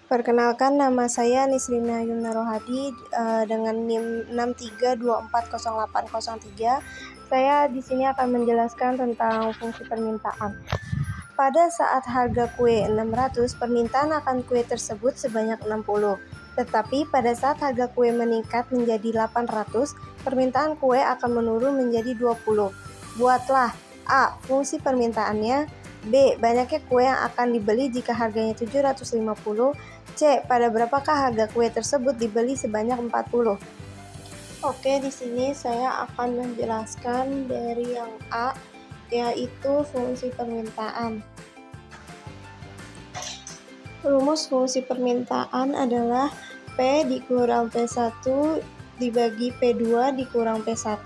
Perkenalkan, nama saya Nisrina Yumna Rohadi dengan NIM 632408003. Saya di sini akan menjelaskan tentang fungsi permintaan. Pada saat harga kue 600, permintaan akan kue tersebut sebanyak 60. Tetapi pada saat harga kue meningkat menjadi 800, permintaan kue akan menurun menjadi 20. Buatlah A. Fungsi permintaannya. B. Banyaknya kue yang akan dibeli jika harganya 750. C. Pada berapakah harga kue tersebut dibeli sebanyak 40. Oke, di sini saya akan menjelaskan dari yang A, yaitu fungsi permintaan. Rumus fungsi permintaan adalah P dikurang P1 dibagi P2 dikurang P1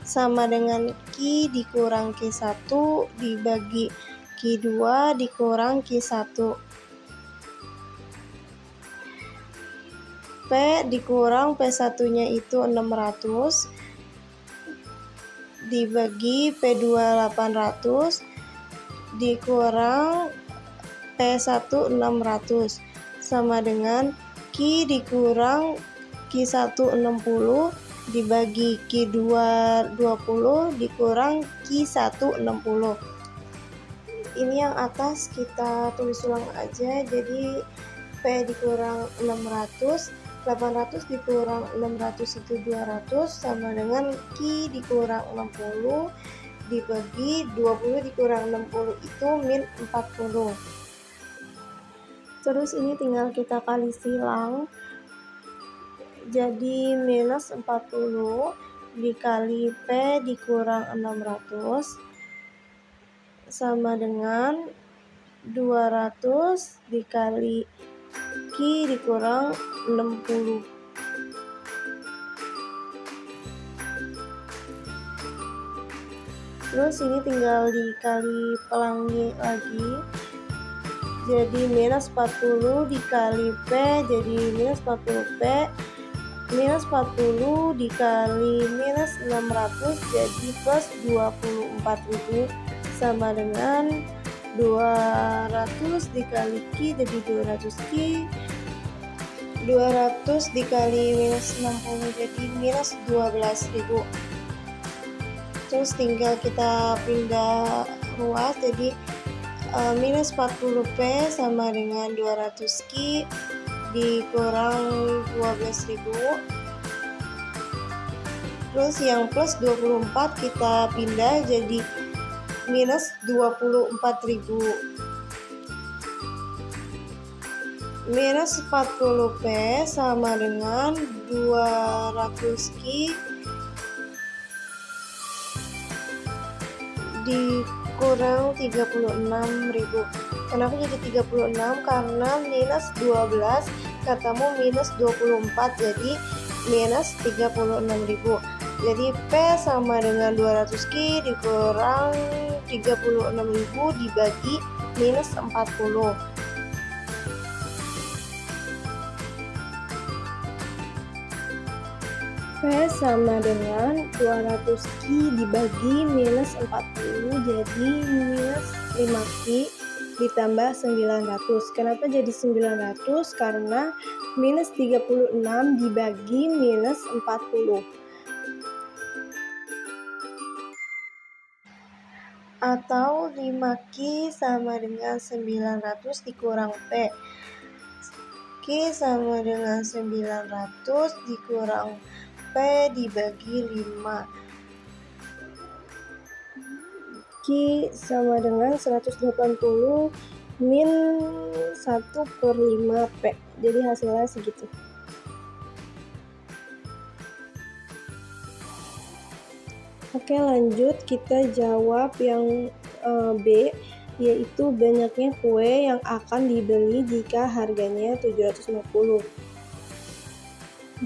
sama dengan Q dikurang Q1 dibagi Q2 dikurang Q1. P dikurang P1-nya itu 600 dibagi P2 800 dikurang P1 600 sama dengan Q dikurang Q1 60 dibagi Q2 20 dikurang Q1 60. Ini yang atas kita tulis ulang aja, jadi P dikurang 600, 800 dikurang 600 itu 200 sama dengan Q dikurang 60 dibagi 20 dikurang 60 itu min 40. Terus ini tinggal kita kali silang, jadi minus 40 dikali P dikurang 600 sama dengan 200 dikali Q dikurang 60. Terus ini tinggal dikali pelangi lagi, jadi minus 40 dikali P jadi minus 40P, minus 40 dikali minus 600 jadi plus 24.000 sama dengan 200 dikali Q jadi 200Q, 200 dikali minus 60 jadi minus 12.000. Terus tinggal kita pindah ruas, jadi minus 40P sama dengan 200Q dikurang 12.000. Terus yang plus 24 kita pindah jadi minus 24.000. Minus 40P sama dengan 200Q dikurang 36.000. Kenapa jadi 36? Karena minus 12 katamu minus 24 jadi minus 36.000. Jadi P sama dengan 200Q dikurang 36.000 dibagi minus 40. P sama dengan 200Q dibagi minus 40 jadi minus 5Q ditambah 900. Kenapa jadi 900? Karena minus 36 dibagi minus 40. Atau 5Q sama dengan 900 dikurang P. Q sama dengan 900 dikurang P dibagi 5. Q sama dengan 180 min 1/5 P. Jadi hasilnya segitu. Oke, lanjut kita jawab yang B, yaitu banyaknya kue yang akan dibeli jika harganya 750.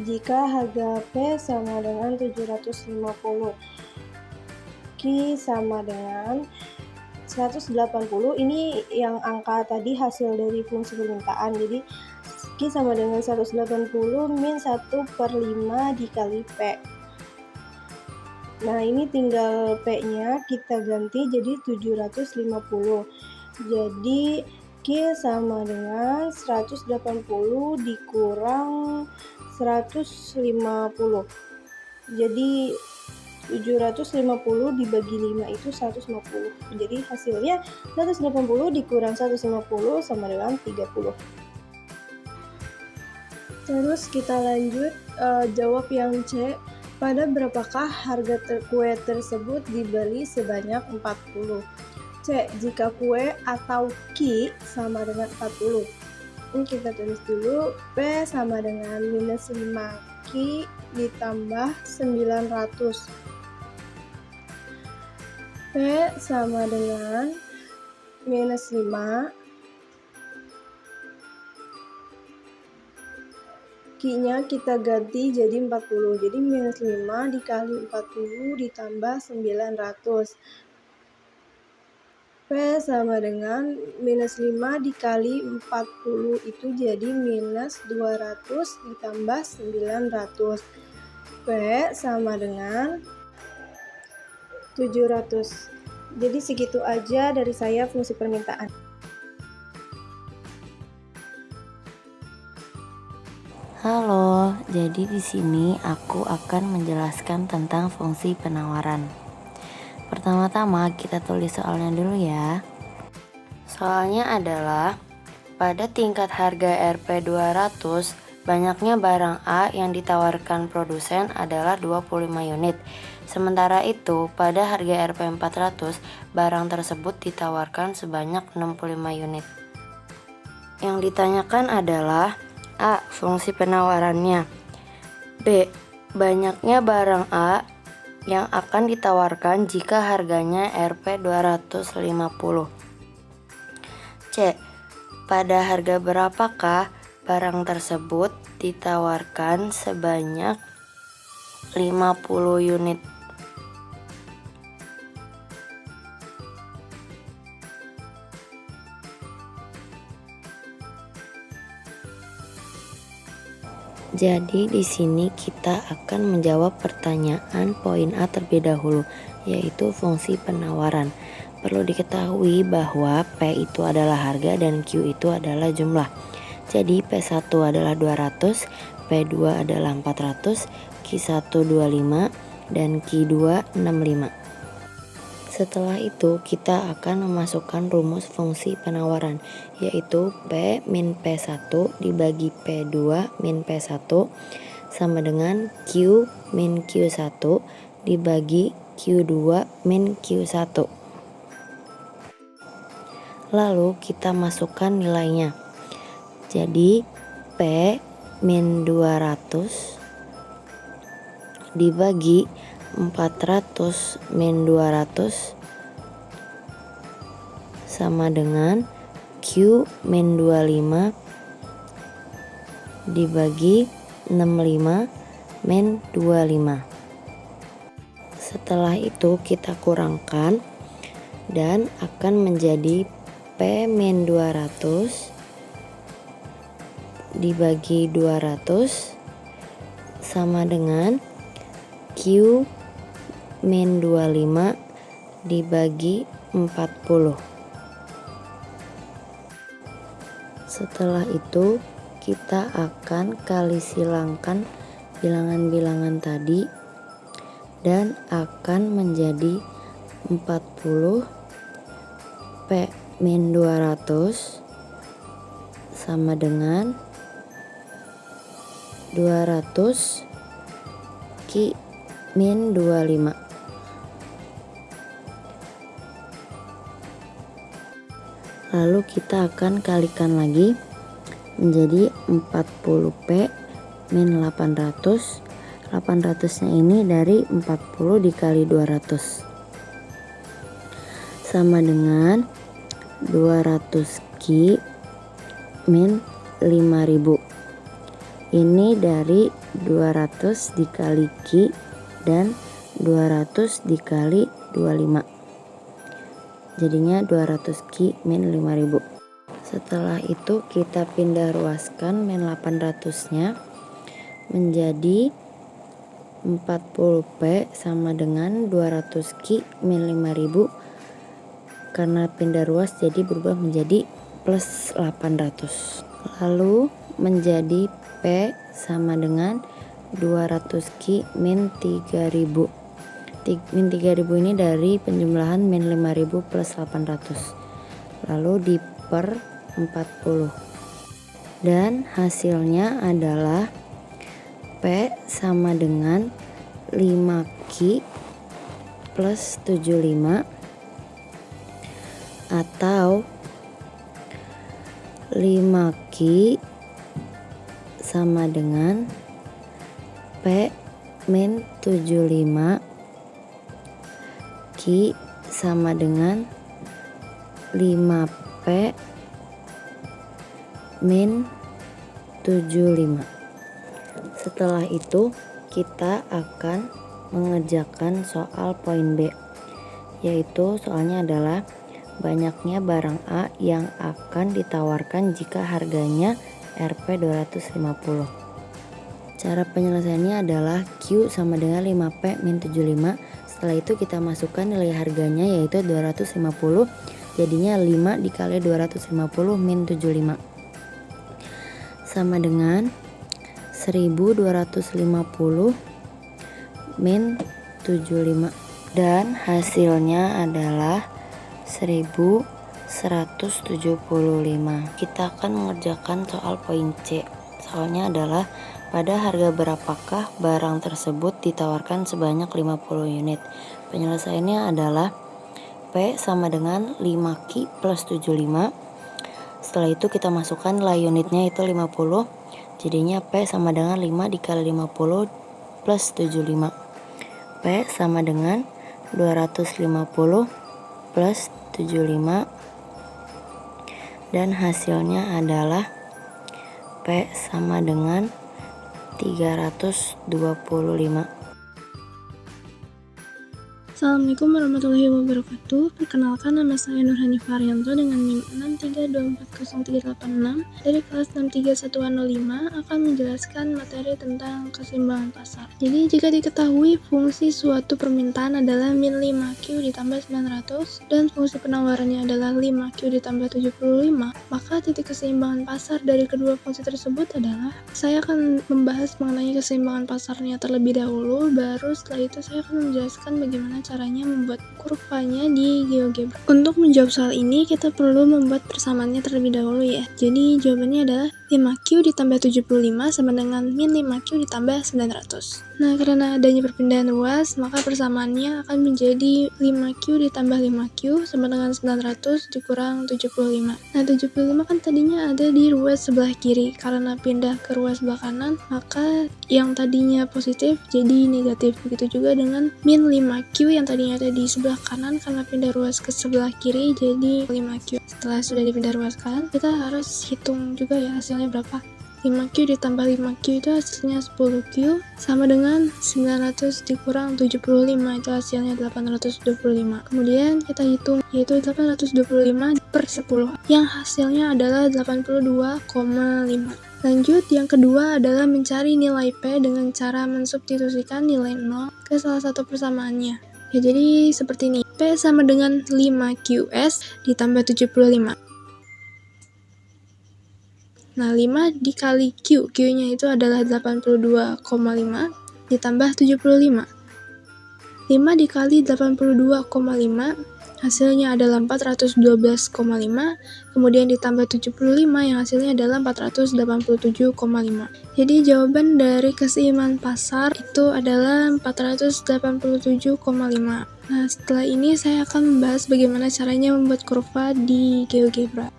Jika harga P sama dengan 750, Q sama dengan 180 ini yang angka tadi hasil dari fungsi permintaan. Jadi Q sama dengan 180 min 1/5 dikali P. Nah, ini tinggal P-nya kita ganti jadi 750. Jadi Q sama dengan 180 dikurang 150. Jadi 750 dibagi 5 itu 150. Jadi hasilnya 180 dikurang 150 sama dengan 30. Terus kita lanjut jawab yang C. Pada berapakah harga kue tersebut dibeli sebanyak 40? C. Jika kue atau Q sama dengan 40. Ini kita tulis dulu. P sama dengan minus 5 Q ditambah 900. P sama dengan minus 5. Q-nya kita ganti jadi 40. Jadi minus 5 dikali 40 ditambah 900. P sama dengan minus 5 dikali 40 itu jadi minus 200 ditambah 900. P sama dengan 700. Jadi segitu aja dari saya fungsi permintaan. Halo, jadi di sini aku akan menjelaskan tentang fungsi penawaran. Pertama-tama kita tulis soalnya dulu ya. Soalnya adalah pada tingkat harga Rp 200, banyaknya barang A yang ditawarkan produsen adalah 25 unit. Sementara itu, pada harga Rp 400, barang tersebut ditawarkan sebanyak 65 unit. Yang ditanyakan adalah A. Fungsi penawarannya. B. Banyaknya barang A yang akan ditawarkan jika harganya Rp 250. C. Pada harga berapakah barang tersebut ditawarkan sebanyak 50 unit. Jadi di sini kita akan menjawab pertanyaan poin A terlebih dahulu, yaitu fungsi penawaran. Perlu diketahui bahwa P itu adalah harga dan Q itu adalah jumlah. Jadi P1 adalah 200, P2 adalah 400, Q1 25 dan Q2 65. Setelah itu kita akan memasukkan rumus fungsi penawaran, yaitu P min P1 dibagi P2 min P1 sama dengan Q min Q1 dibagi Q2 min Q1. Lalu kita masukkan nilainya. Jadi P min 200 dibagi 400 min 200 sama dengan Q min 25 dibagi 65 min 25. Setelah itu kita kurangkan dan akan menjadi P min 200 dibagi 200 sama dengan Q min 25 dibagi 40. Setelah itu kita akan kali silangkan bilangan-bilangan tadi dan akan menjadi 40 P min 200 sama dengan 200 Q min 25. Lalu kita akan kalikan lagi menjadi 40P min 800. 800-nya ini dari 40 dikali 200 sama dengan 200Q min 5000. Ini dari 200 dikali Q dan 200 dikali 25. jadinya 200Q min 5000. Setelah itu kita pindah ruaskan min 800-nya menjadi 40P sama dengan 200Q min 5000. Karena pindah ruas jadi berubah menjadi plus 800. Lalu menjadi P sama dengan 200Q min 3000. Min 3000 ini dari penjumlahan min 5000 plus 800. Lalu diper 40. Dan hasilnya adalah P sama dengan 5Q plus 75 atau 5Q sama dengan P min 75, Q sama dengan 5P min 75. Setelah itu kita akan mengerjakan soal poin B, yaitu soalnya adalah banyaknya barang A yang akan ditawarkan jika harganya Rp 250. Cara penyelesaiannya adalah Q sama dengan 5P min 75. Setelah itu kita masukkan nilai harganya yaitu 250, jadinya 5 dikali 250 min 75 sama dengan 1250 min 75, dan hasilnya adalah 1175. Kita akan mengerjakan soal poin C. Soalnya adalah pada harga berapakah barang tersebut ditawarkan sebanyak 50 unit. Penyelesaiannya adalah P sama dengan 5Q plus 75. Setelah itu kita masukkan nilai unitnya itu 50. Jadinya P sama dengan 5 dikali 50 plus 75. P sama dengan 250 plus 75. Dan hasilnya adalah P sama dengan 325. Assalamualaikum warahmatullahi wabarakatuh. Perkenalkan, nama saya Nurhani Faryanto dengan NIM 632403886 dari kelas 63105 akan menjelaskan materi tentang keseimbangan pasar. Jadi jika diketahui fungsi suatu permintaan adalah min 5Q ditambah 900 dan fungsi penawarannya adalah 5Q ditambah 75, maka titik keseimbangan pasar dari kedua fungsi tersebut adalah, saya akan membahas mengenai keseimbangan pasarnya terlebih dahulu, baru setelah itu saya akan menjelaskan bagaimana caranya membuat kurvanya di GeoGebra. Untuk menjawab soal ini, kita perlu membuat persamaannya terlebih dahulu ya. Jadi jawabannya adalah 5Q ditambah 75 sama dengan min 5Q ditambah 900. Nah, karena adanya perpindahan ruas, maka persamaannya akan menjadi 5Q ditambah 5Q sama dengan 900 dikurang 75. Nah, 75 kan tadinya ada di ruas sebelah kiri. Karena pindah ke ruas sebelah kanan, maka yang tadinya positif jadi negatif. Begitu juga dengan min 5Q yang tadinya ada di sebelah kanan, karena pindah ruas ke sebelah kiri jadi 5Q. Setelah sudah dipindah ruaskan, kita harus hitung juga ya hasilnya berapa. 5Q ditambah 5Q itu hasilnya 10Q sama dengan 900 dikurang 75, itu hasilnya 825. Kemudian kita hitung yaitu 825 per 10 yang hasilnya adalah 82,5. Lanjut, yang kedua adalah mencari nilai P dengan cara mensubstitusikan nilai 0 ke salah satu persamaannya. Ya, jadi seperti ini. P sama dengan 5QS ditambah 75. Nah, 5 dikali Q. Q-nya itu adalah 82,5 ditambah 75. 5 dikali 82,5 hasilnya adalah 412,5, kemudian ditambah 75 yang hasilnya adalah 487,5. Jadi jawaban dari keseimbangan pasar itu adalah 487,5. Nah, setelah ini saya akan membahas bagaimana caranya membuat kurva di GeoGebra.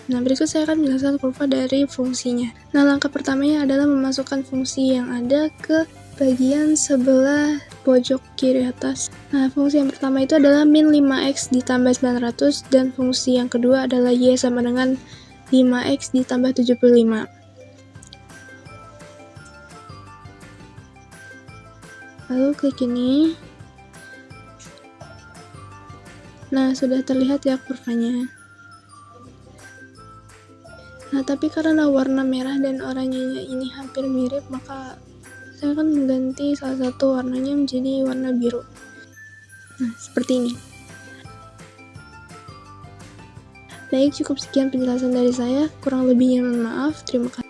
Nah, berikut saya akan menjelaskan kurva dari fungsinya. Nah, langkah pertamanya adalah memasukkan fungsi yang ada ke bagian sebelah pojok kiri atas. Nah, fungsi yang pertama itu adalah min 5x ditambah 900, dan fungsi yang kedua adalah y sama dengan 5x ditambah 75. Lalu klik ini. Nah, sudah terlihat ya kurvanya. Nah, tapi karena warna merah dan oranyenya ini hampir mirip, maka saya akan mengganti salah satu warnanya menjadi warna biru. Nah, seperti ini. Baik, cukup sekian penjelasan dari saya. Kurang lebihnya mohon maaf. Terima kasih.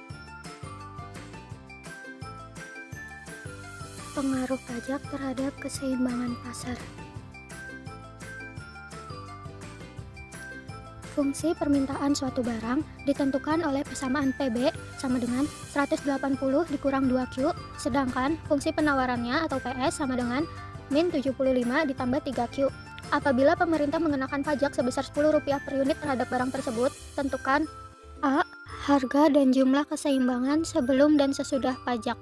Pengaruh pajak terhadap keseimbangan pasar. Fungsi permintaan suatu barang ditentukan oleh persamaan PB sama dengan 180 dikurang 2Q, sedangkan fungsi penawarannya atau PS sama dengan min 75 ditambah 3Q. Apabila pemerintah mengenakan pajak sebesar Rp10 per unit terhadap barang tersebut, tentukan A. Harga dan jumlah keseimbangan sebelum dan sesudah pajak.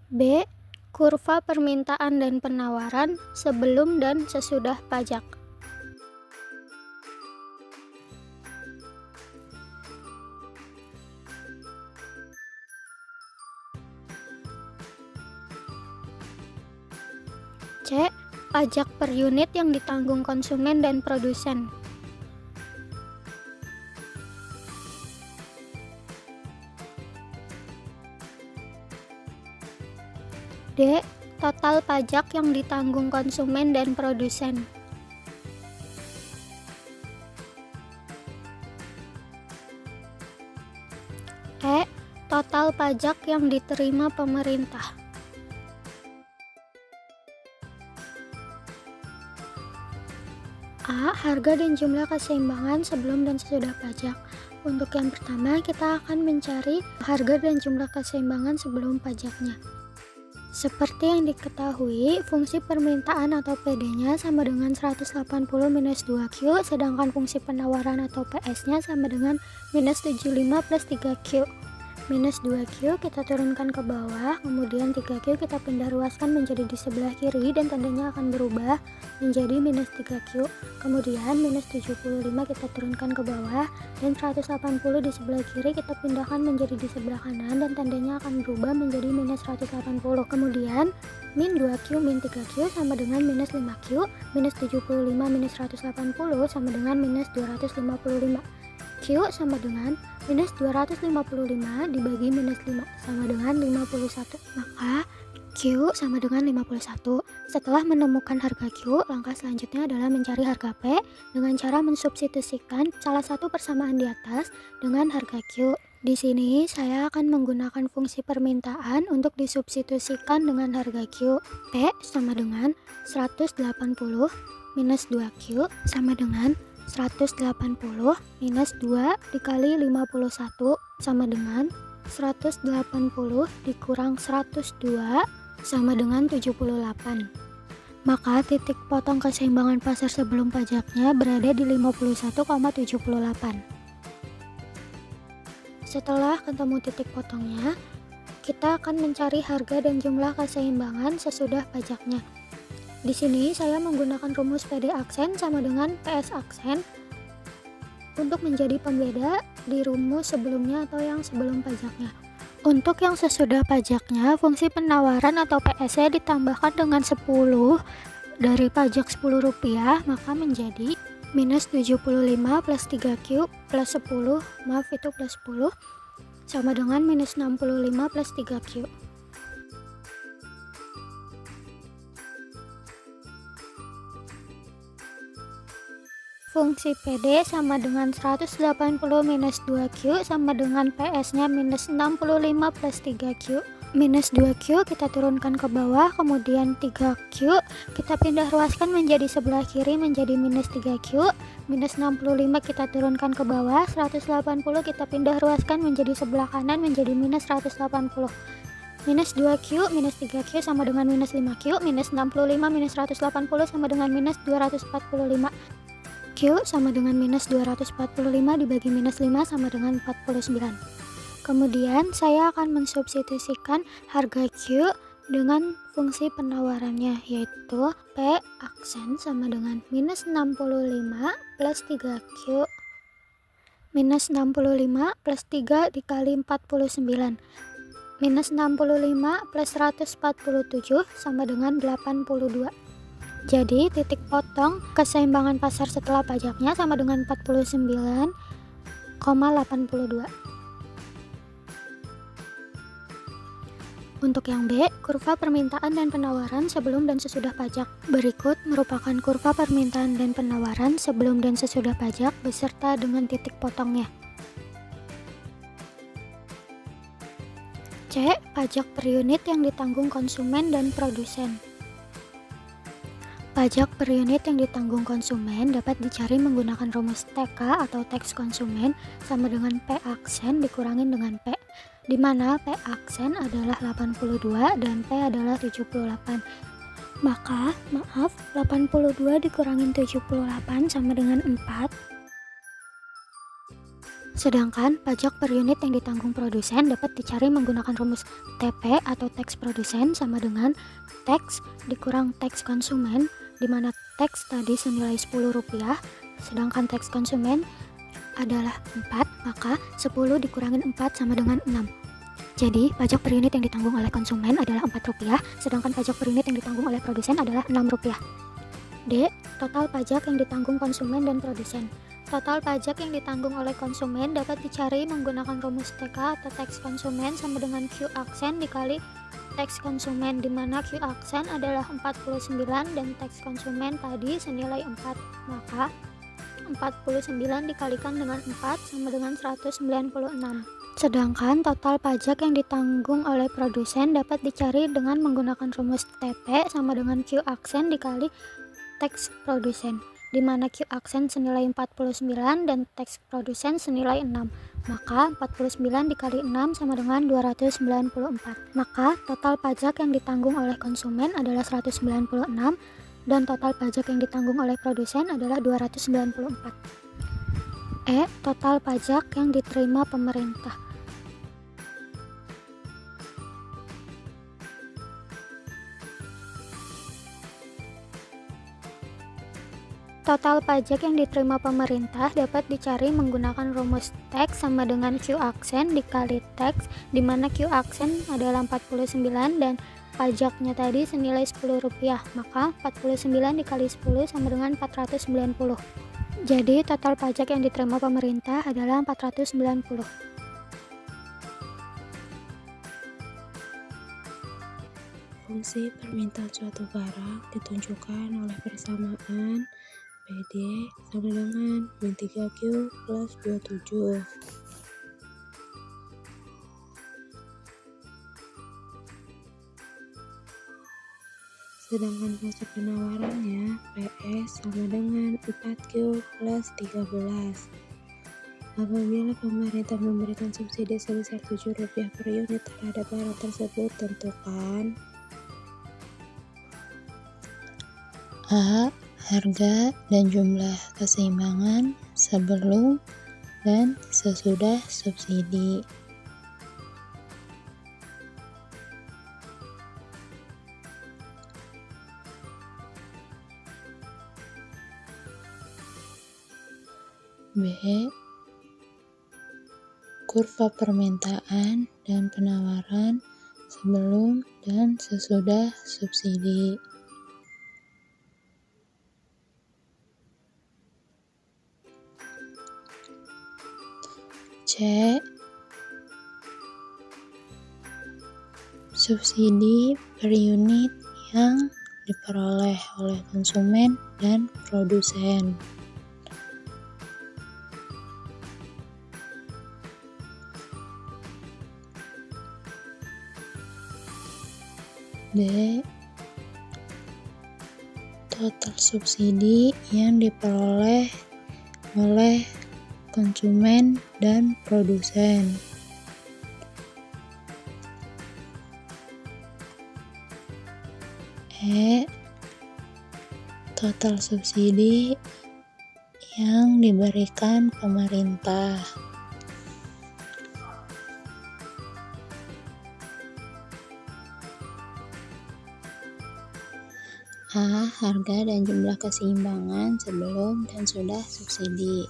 B. Kurva permintaan dan penawaran sebelum dan sesudah pajak. C. Pajak per unit yang ditanggung konsumen dan produsen. D. Total pajak yang ditanggung konsumen dan produsen. E. Total pajak yang diterima pemerintah. A. Harga dan jumlah keseimbangan sebelum dan sesudah pajak. Untuk yang pertama, kita akan mencari harga dan jumlah keseimbangan sebelum pajaknya. Seperti yang diketahui, fungsi permintaan atau PD-nya sama dengan 180 minus 2Q, sedangkan fungsi penawaran atau PS-nya sama dengan minus 75 plus 3Q. Minus 2Q kita turunkan ke bawah, kemudian 3Q kita pindah ruaskan menjadi di sebelah kiri dan tandanya akan berubah menjadi minus 3Q. Kemudian minus 75 kita turunkan ke bawah dan 180 di sebelah kiri kita pindahkan menjadi di sebelah kanan dan tandanya akan berubah menjadi minus 180. Kemudian min 2Q min 3Q sama dengan minus 5Q, minus 75 minus 180 sama dengan minus 255. Q sama dengan minus 255 dibagi minus 5 sama dengan 51. Maka Q sama dengan 51. Setelah menemukan harga Q, langkah selanjutnya adalah mencari harga P dengan cara mensubstitusikan salah satu persamaan di atas dengan harga Q. Di sini saya akan menggunakan fungsi permintaan untuk disubstitusikan dengan harga Q. P sama dengan 180 minus 2Q sama dengan 180 minus 2 dikali 51 sama dengan 180 dikurang 102 sama dengan 78. Maka titik potong keseimbangan pasar sebelum pajaknya berada di 51,78. Setelah ketemu titik potongnya, kita akan mencari harga dan jumlah keseimbangan sesudah pajaknya. Di sini saya menggunakan rumus PD aksen sama dengan PS aksen untuk menjadi pembeda di rumus sebelumnya atau yang sebelum pajaknya. Untuk yang sesudah pajaknya, fungsi penawaran atau PS-nya ditambahkan dengan 10 dari pajak Rp10, maka menjadi minus 75 plus 3Q plus 10, maaf itu plus 10, sama dengan minus 65 plus 3Q. Fungsi PD sama dengan 180 minus 2Q sama dengan PS-nya minus 65 plus 3Q. Minus 2Q kita turunkan ke bawah, kemudian 3Q kita pindah ruaskan menjadi sebelah kiri menjadi minus 3Q. Minus 65 kita turunkan ke bawah, 180 kita pindah ruaskan menjadi sebelah kanan menjadi minus 180. Minus 2Q minus 3Q sama dengan minus 5Q. Minus 65 minus 180 sama dengan minus 245. Q sama dengan minus 245 dibagi minus 5 sama dengan 49. Kemudian saya akan mensubstitusikan harga Q dengan fungsi penawarannya, yaitu P aksen sama dengan minus 65 plus 3Q. Minus 65 plus 3 dikali 49. Minus 65 plus 147 sama dengan 82. Jadi titik potong keseimbangan pasar setelah pajaknya sama dengan 49,82. Untuk yang B, kurva permintaan dan penawaran sebelum dan sesudah pajak. Berikut merupakan kurva permintaan dan penawaran sebelum dan sesudah pajak beserta dengan titik potongnya. C. Pajak per unit yang ditanggung konsumen dan produsen. Pajak per unit yang ditanggung konsumen dapat dicari menggunakan rumus TK atau teks konsumen sama dengan P aksen dikurangin dengan P, di mana P aksen adalah 82 dan P adalah 78. Maka, 82 dikurangin 78 sama dengan 4. Sedangkan pajak per unit yang ditanggung produsen dapat dicari menggunakan rumus TP atau teks produsen sama dengan teks dikurang teks konsumen, di mana teks tadi senilai Rp10, sedangkan teks konsumen adalah 4, maka 10 dikurangin 4 sama dengan 6. Jadi, pajak per unit yang ditanggung oleh konsumen adalah Rp4, sedangkan pajak per unit yang ditanggung oleh produsen adalah Rp6. D. Total pajak yang ditanggung konsumen dan produsen. Total pajak yang ditanggung oleh konsumen dapat dicari menggunakan rumus TK atau teks konsumen sama dengan Q aksen dikali teks konsumen, di mana Q aksen adalah 49 dan teks konsumen tadi senilai 4. Maka 49 dikalikan dengan 4 sama dengan 196. Sedangkan total pajak yang ditanggung oleh produsen dapat dicari dengan menggunakan rumus TP sama dengan Q aksen dikali teks produsen, di mana Q aksen senilai 49 dan teks produsen senilai 6. Maka 49 dikali 6 sama dengan 294. Maka total pajak yang ditanggung oleh konsumen adalah 196 dan total pajak yang ditanggung oleh produsen adalah 294. E. Total pajak yang diterima pemerintah. Total pajak yang diterima pemerintah dapat dicari menggunakan rumus teks sama dengan Q aksen dikali teks, di mana Q aksen adalah 49 dan pajaknya tadi senilai Rp10, maka 49 dikali 10 sama dengan 490. Jadi total pajak yang diterima pemerintah adalah 490. Fungsi permintaan suatu barang ditunjukkan oleh persamaan PD sama dengan min 3Q plus 27. Sedangkan fungsi penawarannya PS sama dengan 4Q plus 13. Apabila pemerintah memberikan subsidi sebesar Rp7 per unit terhadap barang tersebut, tentukan A. Harga dan jumlah keseimbangan sebelum dan sesudah subsidi. B. Kurva permintaan dan penawaran sebelum dan sesudah subsidi. C. Subsidi per unit yang diperoleh oleh konsumen dan produsen. D. Total subsidi yang diperoleh oleh konsumen dan produsen. E. Total subsidi yang diberikan pemerintah. A. Harga dan jumlah keseimbangan sebelum dan sudah subsidi.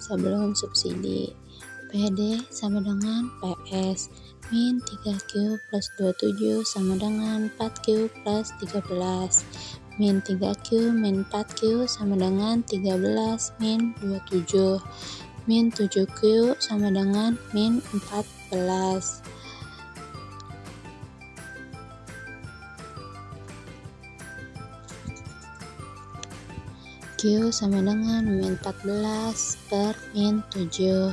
Sebelum subsidi, PD sama dengan PS. min 3Q plus 27 sama dengan 4Q plus 13. Min 3Q min 4Q sama dengan 13 min 27. Min 7Q sama dengan min 14. Q sama dengan min 14 per min 7.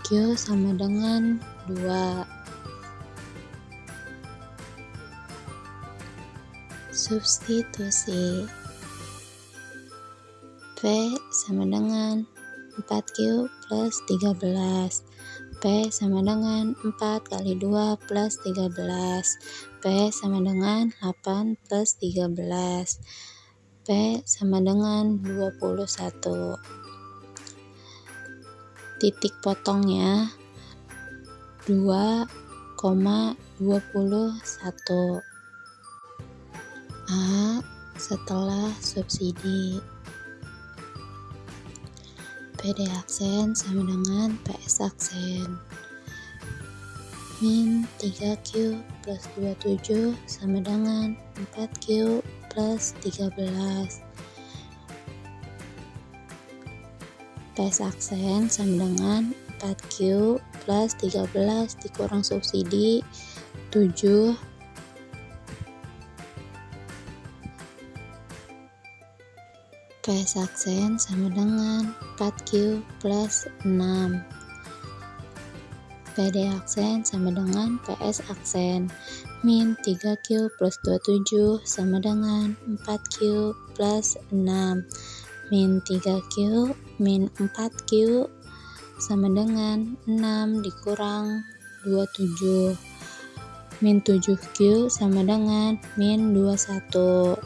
Q sama dengan 2. Substitusi. P sama dengan 4Q plus 13. P sama dengan 4 kali 2 plus 13. P sama dengan 8 plus 13. P sama dengan 21. Titik potongnya 2,21. A setelah subsidi. PD aksen sama dengan PS aksen. Min 3Q plus 27 sama dengan 4Q plus 13. PS aksen sama dengan 4Q plus 13 dikurang subsidi 7. PS aksen sama dengan 4Q plus 6. PD aksen sama dengan PS aksen. Min 3Q plus 27 sama dengan 4Q plus 6. Min 3Q min 4Q sama dengan 6 dikurang 27. Min 7Q sama dengan min 21.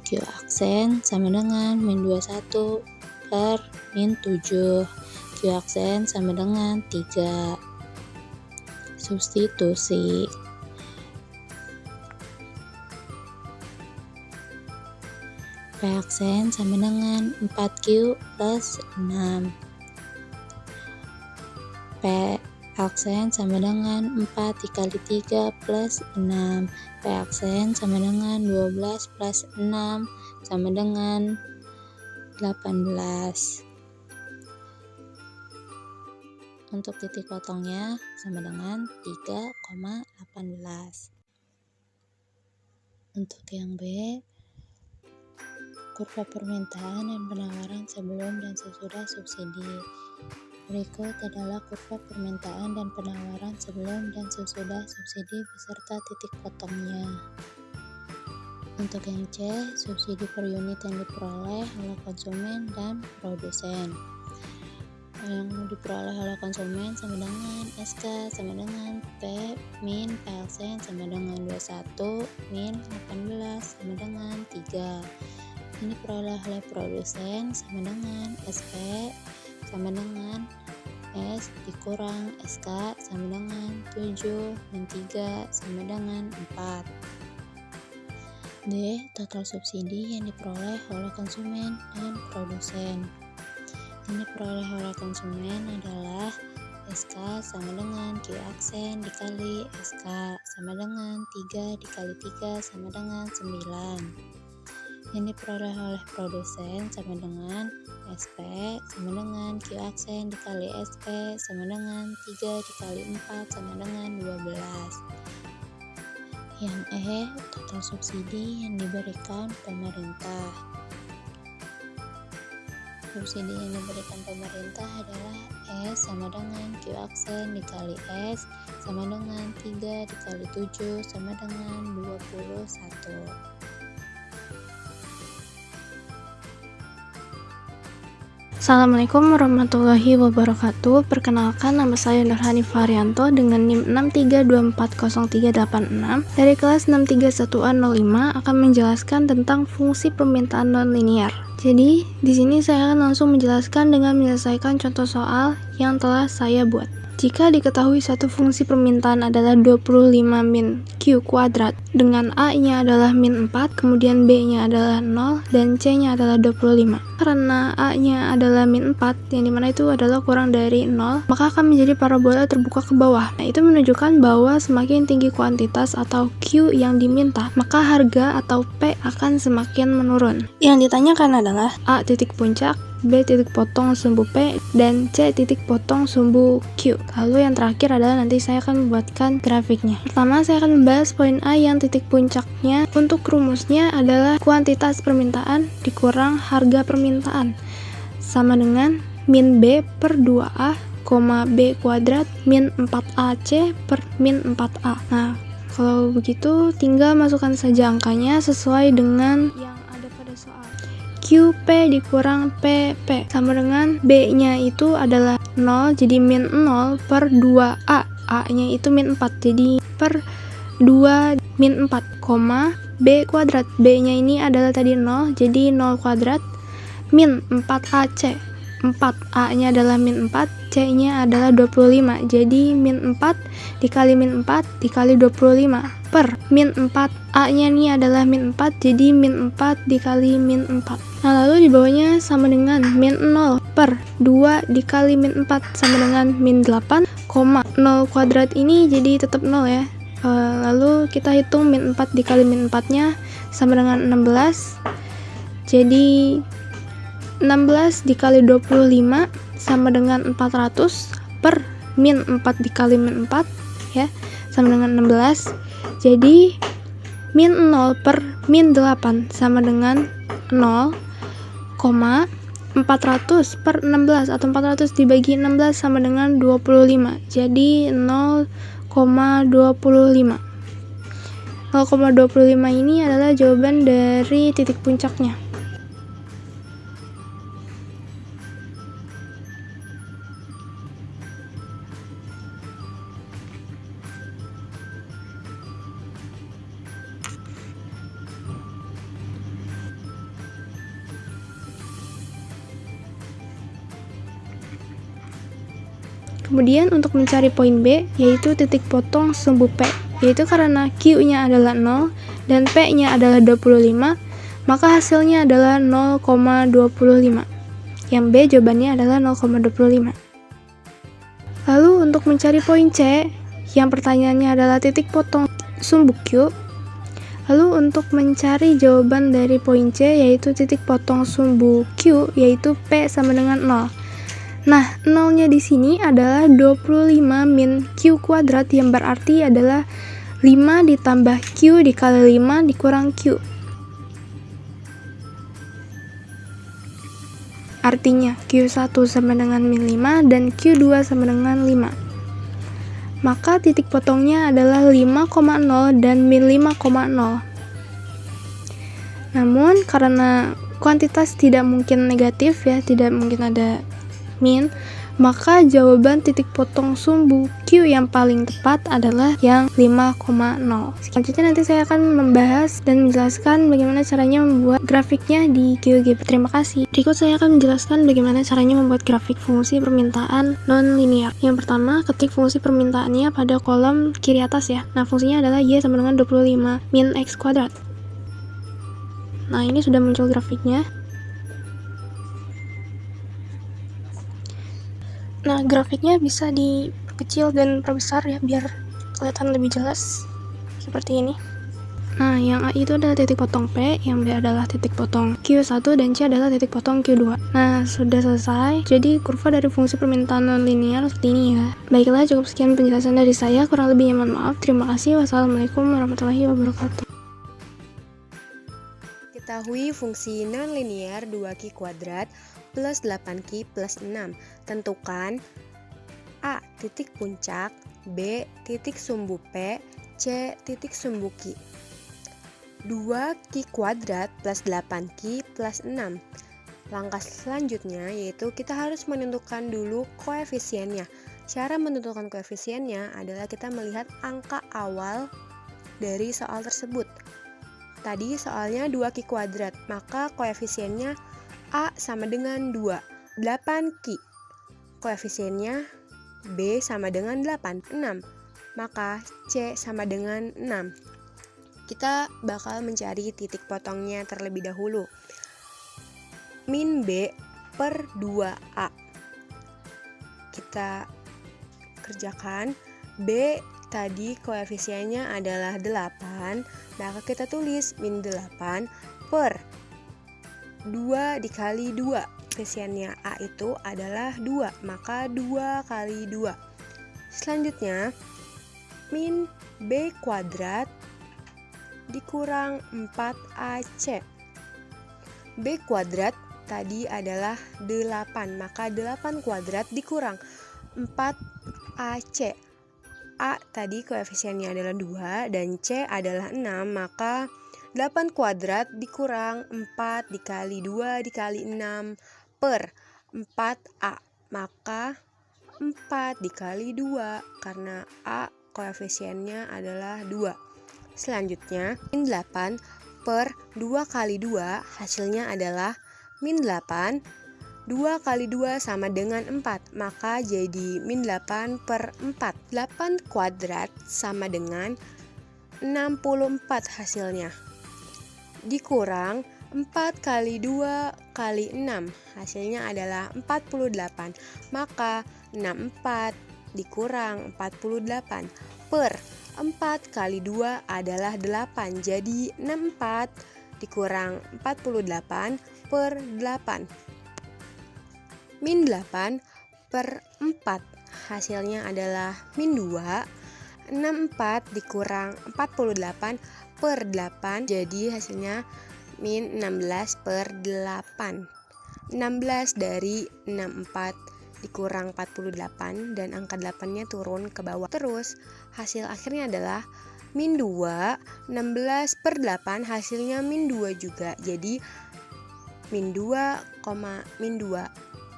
Q aksen sama dengan min 21 per min 7. Q aksen sama dengan 3. Substitusi. P aksen sama dengan 4Q plus 6. P aksen sama dengan 4 dikali 3 plus 6. P aksen sama dengan 12 plus 6 sama dengan 18. Untuk titik potongnya sama dengan 3,18. Untuk yang B, kurva permintaan dan penawaran sebelum dan sesudah subsidi. Berikut adalah kurva permintaan dan penawaran sebelum dan sesudah subsidi beserta titik potongnya. Untuk yang C, subsidi per unit yang diperoleh oleh konsumen dan produsen. Yang diperoleh oleh konsumen sama dengan SK sama dengan P min P aksen sama dengan 21 min 18 sama dengan 3. Ini diperoleh oleh produsen sama dengan SP sama dengan S dikurang SK sama dengan 7 min 3 sama dengan 4. D. Total subsidi yang diperoleh oleh konsumen dan produsen. Yang diperoleh oleh konsumen adalah SK sama dengan Q aksen dikali SK sama dengan 3 dikali 3 sama dengan 9. Yang diperoleh oleh produsen sama dengan SP sama dengan Q aksen dikali SP sama dengan 3 dikali 4 sama dengan 12. Yang E, total subsidi yang diberikan pemerintah. Subsidi yang diberikan pemerintah adalah S sama dengan Q aksen dikali S sama dengan 3 dikali 7 sama dengan 21. Assalamualaikum warahmatullahi wabarakatuh. Perkenalkan, nama saya Nurhani Faryanto dengan NIM 63240386 dari kelas 631A05 akan menjelaskan tentang fungsi permintaan nonlinier. Jadi, di sini saya akan langsung menjelaskan dengan menyelesaikan contoh soal yang telah saya buat. Jika diketahui satu fungsi permintaan adalah 25 min Q kuadrat dengan A-nya adalah min 4, kemudian B-nya adalah 0, dan C-nya adalah 25. Karena A-nya adalah min 4, yang dimana itu adalah kurang dari 0, maka akan menjadi parabola terbuka ke bawah. Nah, itu menunjukkan bahwa semakin tinggi kuantitas atau Q yang diminta, maka harga atau P akan semakin menurun. Yang ditanyakan adalah A titik puncak, B titik potong sumbu P, dan C titik potong sumbu Q. Lalu yang terakhir adalah nanti saya akan membuatkan grafiknya. Pertama, saya akan membahas poin A yang titik puncaknya. Untuk rumusnya adalah kuantitas permintaan dikurang harga permintaan sama dengan min B per 2A, B kuadrat min 4AC per min 4A. Nah, kalau begitu tinggal masukkan saja angkanya sesuai dengan yang ada pada soal. QP dikurang PP sama dengan B-nya itu adalah 0, jadi min 0 per 2A. A-nya itu min 4, jadi per 2 min 4, B kuadrat. B-nya ini adalah tadi 0, jadi 0 kuadrat min 4AC. 4A-nya adalah min 4, C-nya adalah 25, jadi min 4 dikali min 4 dikali 25 per min 4, A-nya ini adalah min 4, jadi min 4 dikali min 4. Nah, lalu di bawahnya sama dengan min 0 per 2 dikali min 4 sama dengan min 8, 0 kuadrat ini jadi tetap 0 ya. Lalu kita hitung min 4 dikali min 4 nya sama dengan 16, jadi 16 dikali 25 sama dengan 400 per min 4 dikali min 4 ya, sama dengan 16, jadi min 0 per min 8 sama dengan 0, 400 per 16 atau 400 dibagi 16 sama dengan 25, jadi 0,25. 0,25 ini adalah jawaban dari titik puncaknya. Kemudian untuk mencari poin B, yaitu titik potong sumbu P, yaitu karena Q-nya adalah 0 dan P-nya adalah 25, maka hasilnya adalah 0,25. Yang B jawabannya adalah 0,25. Lalu untuk mencari poin C, yang pertanyaannya adalah titik potong sumbu Q. Lalu untuk mencari jawaban dari poin C, yaitu titik potong sumbu Q, yaitu P sama dengan 0. Nah, 0-nya di sini adalah 25 min Q kuadrat, yang berarti adalah 5 ditambah Q dikali 5 dikurang Q. Artinya Q1 sama dengan min 5 dan Q2 sama dengan 5. Maka titik potongnya adalah 5,0 dan min 5,0. Namun karena kuantitas tidak mungkin negatif ya, tidak mungkin ada min, maka jawaban titik potong sumbu Q yang paling tepat adalah yang 5,0. Selanjutnya nanti saya akan membahas dan menjelaskan bagaimana caranya membuat grafiknya di GeoGebra. Terima kasih. Berikut saya akan menjelaskan bagaimana caranya membuat grafik fungsi permintaan non-linear. Yang pertama, ketik fungsi permintaannya pada kolom kiri atas ya. Nah, fungsinya adalah Y sama dengan 25 min X kuadrat. Nah, ini sudah muncul grafiknya. Nah, grafiknya bisa diperkecil dan perbesar ya, biar kelihatan lebih jelas seperti ini. Nah, yang A itu adalah titik potong P, yang B adalah titik potong Q1, dan C adalah titik potong Q2. Nah, sudah selesai. Jadi, kurva dari fungsi permintaan non-linear seperti ini ya. Baiklah, cukup sekian penjelasan dari saya. Kurang lebihnya mohon maaf. Terima kasih. Wassalamualaikum warahmatullahi wabarakatuh. Ketahui fungsi non-linear 2Q kuadrat plus 8Q plus 6. Tentukan A titik puncak, B titik sumbu P, C titik sumbu Q. 2Q kuadrat plus 8Q plus 6. Langkah selanjutnya yaitu kita harus menentukan dulu koefisiennya. Cara menentukan koefisiennya adalah kita melihat angka awal dari soal tersebut. Tadi soalnya 2Q kuadrat, maka koefisiennya A sama dengan 2, 8Q. Koefisiennya B sama dengan 8, 6. Maka C sama dengan 6. Kita bakal mencari titik potongnya terlebih dahulu. min B per 2A. Kita kerjakan. B tadi koefisiennya adalah 8, maka kita tulis min 8 per 2 dikali 2. Koefisiennya A itu adalah 2, maka 2 kali 2. Selanjutnya, min B kuadrat dikurang 4AC. B kuadrat tadi adalah 8, maka 8 kuadrat dikurang 4AC. A tadi koefisiennya adalah 2 dan C adalah 6, maka 8 kuadrat dikurang 4 dikali 2 dikali 6 per 4A, maka 4 dikali 2 karena A koefisiennya adalah 2. Selanjutnya, min 8 per 2 kali 2 hasilnya adalah min 8. 2 kali 2 sama dengan 4, maka jadi min 8 per 4. 8 kuadrat sama dengan 64 hasilnya. Dikurang 4 kali 2 kali 6, hasilnya adalah 48. Maka 64 dikurang 48 per 4 kali 2 adalah 8. Jadi 64 dikurang 48 per 8. Min 8 per 4 hasilnya adalah min 2. 64 dikurang 48 per 8 jadi hasilnya min 16 per 8. 16 dari 64 dikurang 48 dan angka 8-nya turun ke bawah. Terus hasil akhirnya adalah min 2. 16 per 8 hasilnya min 2 juga. Jadi min 2, min 2.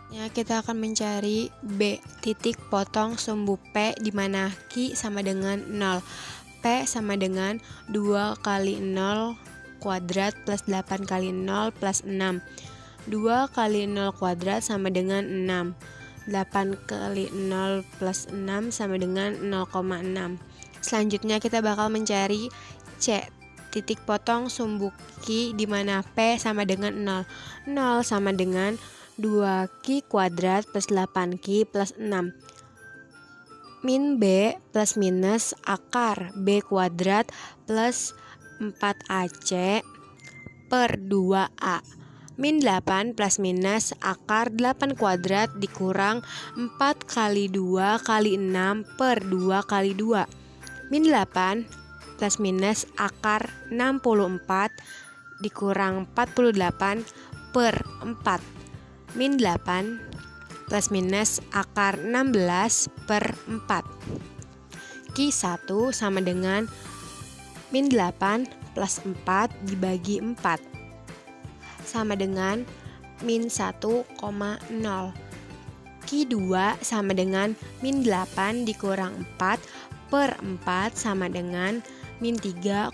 Ya, kita akan mencari B titik potong sumbu P di mana Q sama dengan 0. P sama dengan 2 kali 0 kuadrat plus 8 kali 0 plus 6. 2 kali 0 kuadrat sama dengan 6. 8 kali 0 plus 6 sama dengan 0,6. Selanjutnya kita bakal mencari C titik potong sumbu Q di mana P sama dengan 0. 0 sama dengan 2Q kuadrat plus 8Q plus 6. Min B plus minus akar B kuadrat plus 4AC per 2A. Min 8 plus minus akar 8 kuadrat dikurang 4 kali 2 kali 6 per 2 kali 2. Min 8 plus minus akar 64 dikurang 48 per 4. Min 8 plus minus akar 16 per 4. Q1 sama dengan min 8 plus 4 dibagi 4 sama dengan min 1,0. Q2 sama dengan min 8 dikurang 4 per 4 sama dengan min 3,0.